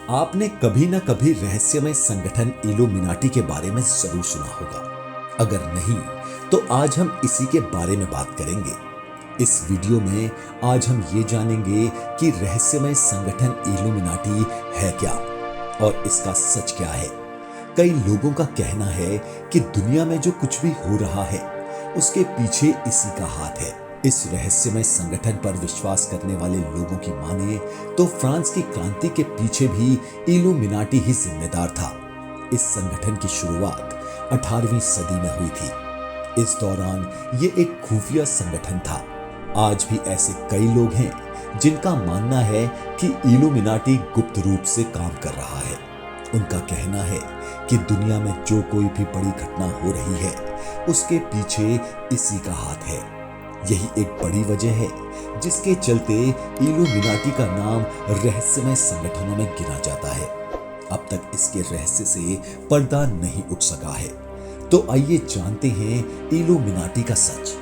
आपने कभी ना कभी रहस्यमय संगठन इल्यूमिनाटी के बारे में जरूर सुना होगा। अगर नहीं, तो आज हम इसी के बारे में बात करेंगे। इस वीडियो में आज हम ये जानेंगे कि रहस्यमय संगठन इल्यूमिनाटी है क्या और इसका सच क्या है। कई लोगों का कहना है कि दुनिया में जो कुछ भी हो रहा है उसके पीछे इसी का हाथ है। इस रहस्यमय संगठन पर विश्वास करने वाले लोगों की माने तो फ्रांस की क्रांति के पीछे भी इल्यूमिनाटी ही जिम्मेदार था। इस संगठन की शुरुआत 18वीं सदी में हुई थी। इस दौरान ये एक खुफिया संगठन था। आज भी ऐसे कई लोग हैं जिनका मानना है कि इल्यूमिनाटी गुप्त रूप से काम कर रहा है। उनका कहना है कि दुनिया में जो कोई भी बड़ी घटना हो रही है उसके पीछे इसी का हाथ है। यही एक बड़ी वजह है जिसके चलते इल्यूमिनाटी का नाम रहस्यमय संगठनों में गिना जाता है। अब तक इसके रहस्य से पर्दा नहीं उठ सका है। तो आइए जानते हैं इल्यूमिनाटी का सच।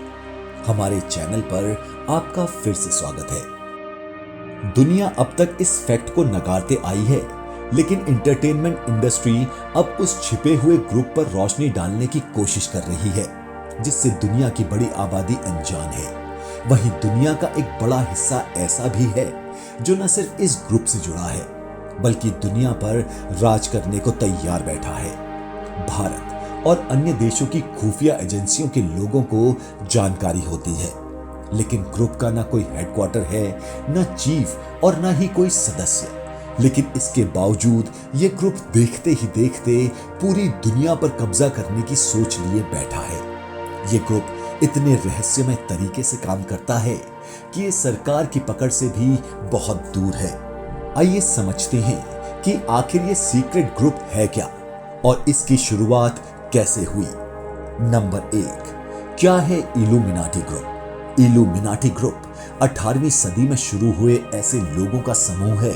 हमारे चैनल पर आपका फिर से स्वागत है। दुनिया अब तक इस फैक्ट को नकारते आई है, लेकिन एंटरटेनमेंट इंडस्ट्री अब उस छिपे हुए ग्रुप पर रोशनी डालने की कोशिश कर रही है जिससे दुनिया की बड़ी आबादी अनजान है। वहीं दुनिया का एक बड़ा हिस्सा ऐसा भी है जो न सिर्फ इस ग्रुप से जुड़ा है बल्कि दुनिया पर राज करने को तैयार बैठा है। भारत और अन्य देशों की खुफिया एजेंसियों के लोगों को जानकारी होती है, लेकिन ग्रुप का ना कोई हेडक्वार्टर है, ना चीफ और ना ही कोई सदस्य। लेकिन इसके बावजूद ये ग्रुप देखते ही देखते पूरी दुनिया पर कब्जा करने की सोच लिए बैठा है। ये ग्रुप इतने रहस्यमय तरीके से काम करता है कि ये सरकार की पकड़ से भी बहुत दूर है। आइए समझते हैं कि आखिर ये सीक्रेट ग्रुप है क्या और इसकी शुरुआत कैसे हुई। नंबर 1, क्या है इल्यूमिनाटी ग्रुप? इल्यूमिनाटी ग्रुप 18वीं सदी में शुरू हुए ऐसे लोगों का समूह है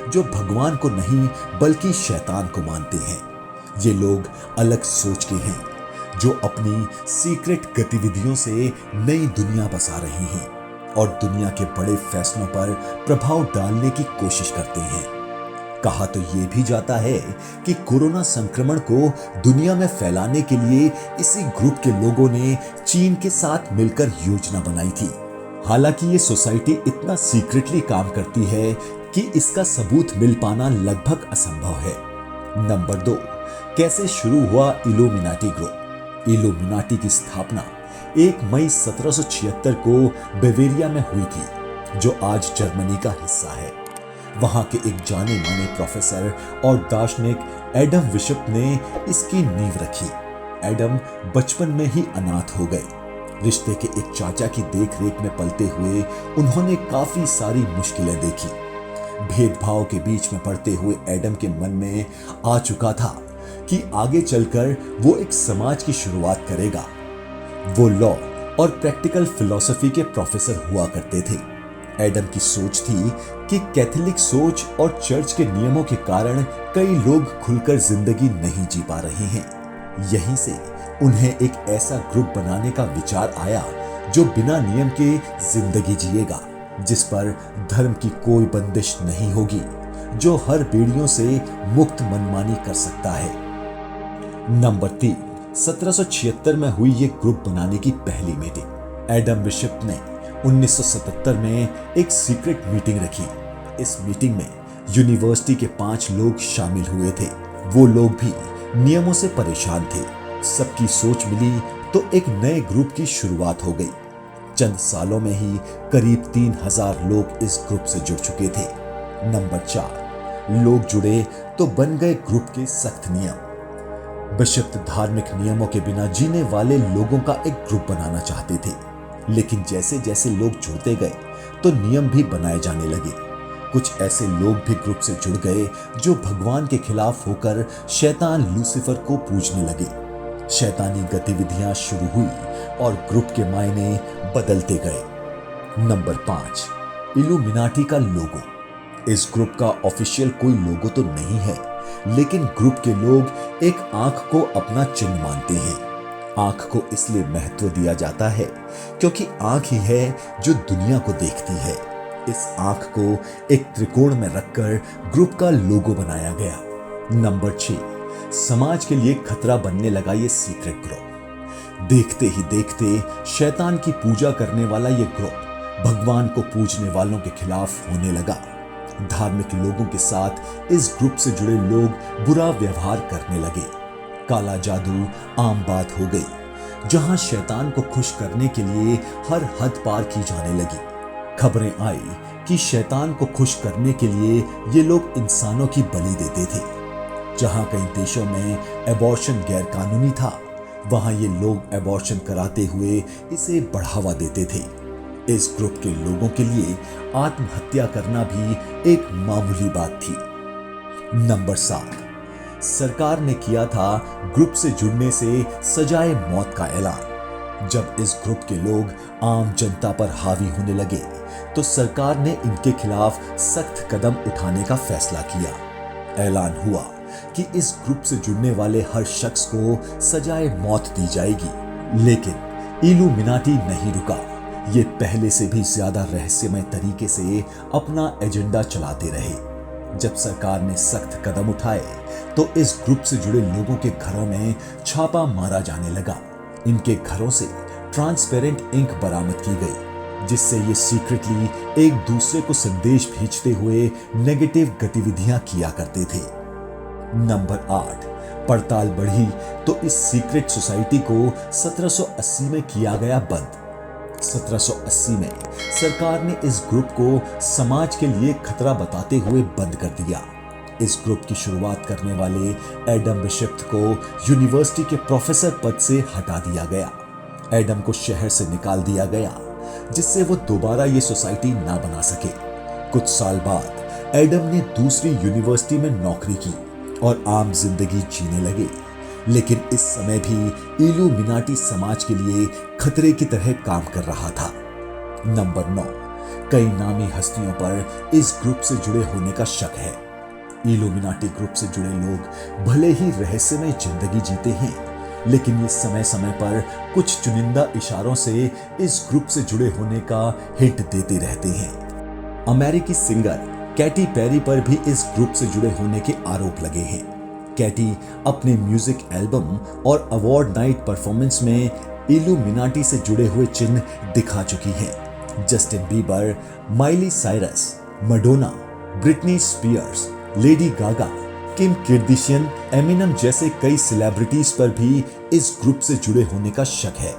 जो भगवान को नहीं बल्कि शैतान को मानते हैं। ये लोग अलग सोच के हैं जो अपनी सीक्रेट गतिविधियों से नई दुनिया बसा रहे हैं और दुनिया के बड़े फैसलों पर प्रभाव डालने की कोशिश करते हैं। कहा तो ये भी जाता है कि कोरोना संक्रमण को दुनिया में फैलाने के लिए इसी ग्रुप के लोगों ने चीन के साथ मिलकर योजना बनाई थी। हालांकि ये सोसाइटी इतना सीक्रेटली काम करती है कि इसका सबूत मिल पाना लगभग असंभव है। नंबर 2, कैसे शुरू हुआ इल्यूमिनाटी ग्रुप? इल्यूमिनाटी की स्थापना 1 मई 1776 को बावेरिया में हुई थी, जो आज जर्मनी का हिस्सा है। वहां के एक जाने माने प्रोफेसर और दार्शनिक एडम विशप ने इसकी नींव रखी। एडम बचपन में ही अनाथ हो गए। रिश्ते के एक चाचा की देखरेख में पलते हुए उन्होंने काफी सारी मुश्किलें देखी। भेदभाव के बीच में पड़ते हुए एडम के मन में आ चुका था कि आगे चलकर वो एक समाज की शुरुआत करेगा। वो लॉ और प्रैक्टिकल फिलॉसफी के प्रोफेसर हुआ करते थे। एडम की सोच थी कि कैथोलिक सोच और चर्च के नियमों के कारण कई लोग खुलकर जिंदगी नहीं जी पा रहे हैं। यहीं से उन्हें एक ऐसा ग्रुप बनाने का विचार आया जो बिना नियम के जिंदगी जिएगा, जिस पर धर्म की कोई बंदिश नहीं होगी, जो हर बेड़ियों से मुक्त मनमानी कर सकता है। नंबर 3, 1776 में हुई ये ग्रुप बनाने की पहली मीटिंग। एडम बिशप ने 1977 में एक सीक्रेट मीटिंग रखी। इस मीटिंग में यूनिवर्सिटी के 5 लोग शामिल हुए थे। वो लोग भी नियमों से परेशान थे। सबकी सोच मिली तो एक नए ग्रुप की शुरुआत हो गई। चंद सालों में ही करीब 3000 लोग इस ग्रुप से जुड़ चुके थे। नंबर 4, लोग जुड़े तो बन गए ग्रुप के सख्त नियम। बिशप धार्मिक नियमों के बिना जीने वाले लोगों का एक ग्रुप बनाना चाहते थे, लेकिन जैसे जैसे लोग जुड़ते गए तो नियम भी बनाए जाने लगे। कुछ ऐसे लोग भी ग्रुप से जुड़ गए जो भगवान के खिलाफ होकर शैतान लूसीफर को पूजने लगे। शैतानी गतिविधियां शुरू हुई और ग्रुप के मायने बदलते गए। नंबर 5, इल्यूमिनाटी का लोगो। इस ग्रुप का ऑफिशियल कोई लोगो तो नहीं है, लेकिन ग्रुप के लोग एक आंख को अपना चिन्ह मानते हैं। आंख को इसलिए महत्व दिया जाता है क्योंकि आंख ही है जो दुनिया को देखती है। इस आंख को एक त्रिकोण में रखकर ग्रुप का लोगो बनाया गया। नंबर 6, समाज के लिए खतरा बनने लगा ये सीक्रेट ग्रुप। देखते ही देखते शैतान की पूजा करने वाला ये ग्रुप भगवान को पूजने वालों के खिलाफ होने लगा। धार्मिक लोगों के साथ इस ग्रुप से जुड़े लोग बुरा व्यवहार करने लगे। काला जादू आम बात हो गई। जहां शैतान को खुश करने के लिए हर हद पार की जाने लगी। खबरें आई कि शैतान को खुश करने के लिए ये लोग इंसानों की बलि देते थे। जहां कई देशों में एबॉर्शन गैर कानूनी था, वहां ये लोग एबॉर्शन कराते हुए इसे बढ़ावा देते थे। इस ग्रुप के लोगों के लिए आत्महत्या करना भी एक मामूली बात थी। नंबर 7, सरकार ने किया था ग्रुप से जुड़ने से सजाए मौत का ऐलान। जब इस ग्रुप के लोग आम जनता पर हावी होने लगे तो सरकार ने इनके खिलाफ सख्त कदम उठाने का फैसला किया। ऐलान हुआ कि इस ग्रुप से जुड़ने वाले हर शख्स को सजाए मौत दी जाएगी। लेकिन इल्यूमिनाटी नहीं रुका। ये पहले से भी ज्यादा रहस्यमय तरीके से अपना एजेंडा चलाते रहे। जब सरकार ने सख्त कदम उठाए तो इस ग्रुप से जुड़े लोगों के घरों में छापा मारा जाने लगा। इनके घरों से ट्रांसपेरेंट इंक बरामद की गई, जिससे ये सीक्रेटली एक दूसरे को संदेश भेजते हुए नेगेटिव गतिविधियां किया करते थे। नंबर 8, पड़ताल बढ़ी तो इस सीक्रेट सोसाइटी को 1780 में किया गया बंद। 1780 में सरकार ने इस ग्रुप को समाज के लिए खतरा बताते हुए बंद कर दिया। इस ग्रुप की शुरुआत करने वाले एडम बिशप को यूनिवर्सिटी के प्रोफेसर पद से हटा दिया गया। एडम को शहर से निकाल दिया गया, जिससे वो दोबारा ये सोसाइटी ना बना सके। कुछ साल बाद एडम ने दूसरी यूनिवर्सिटी में नौकरी की और आम जिंदगी जीने लगे। लेकिन इस समय भी इल्यूमिनाटी समाज के लिए खतरे की तरह काम कर रहा था। नंबर 9, कई नामी हस्तियों पर इस ग्रुप से जुड़े होने का शक है। इल्यूमिनाटी ग्रुप से जुड़े लोग भले ही रहस्यमय जिंदगी जीते हैं, लेकिन ये समय समय पर कुछ चुनिंदा इशारों से इस ग्रुप से जुड़े होने का हिंट देते रहते हैं। अमेरिकी सिंगर कैटी पेरी पर भी इस ग्रुप से जुड़े होने के आरोप लगे हैं। कैटी अपने म्यूजिक एल्बम और अवार्ड नाइट परफॉर्मेंस में इल्यूमिनाटी से जुड़े हुए चिन्ह दिखा चुकी हैं। Justin Bieber, Miley Cyrus, Madonna, Britney Spears, Lady Gaga, Kim Kardashian, Eminem जैसे कई सेलिब्रिटीज पर भी इस ग्रुप से जुड़े होने का शक है।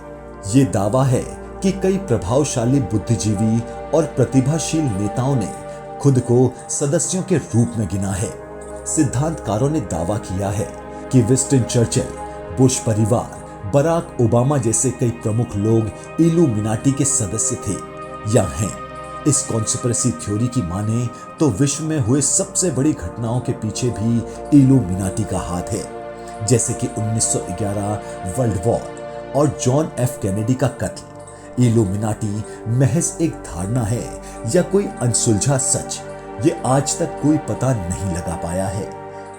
ये दावा है कि कई प्रभावशाली बुद्धिजीवी और प्रतिभाशील नेताओं ने खुद को सदस्यों के रूप में गिना है। सिद्धांतकारों ने दावा किया है कि विंस्टन चर्चिल, बुश परिवार, बराक ओबामा जैसे कई प्रमुख लोग इल्यूमिनाटी के सदस्य थे या हैं। इस कॉन्स्पिरेसी थ्योरी की माने तो विश्व में हुए सबसे बड़ी घटनाओं के पीछे भी इल्यूमिनाटी का हाथ है, जैसे कि 1911 वर्ल्ड वॉर और जॉन एफ कैनेडी का कत्ल। इल्यूमिनाटी महज एक धारणा है या कोई अनसुलझा सच, ये आज तक कोई पता नहीं लगा पाया है।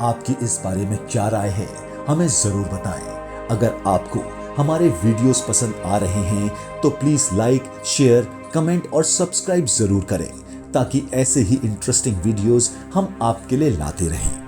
आपकी इस बारे में क्या राय है, हमें जरूर बताएं। अगर आपको हमारे वीडियोस पसंद आ रहे हैं तो प्लीज लाइक, शेयर, कमेंट और सब्सक्राइब जरूर करें, ताकि ऐसे ही इंटरेस्टिंग वीडियोस हम आपके लिए लाते रहें।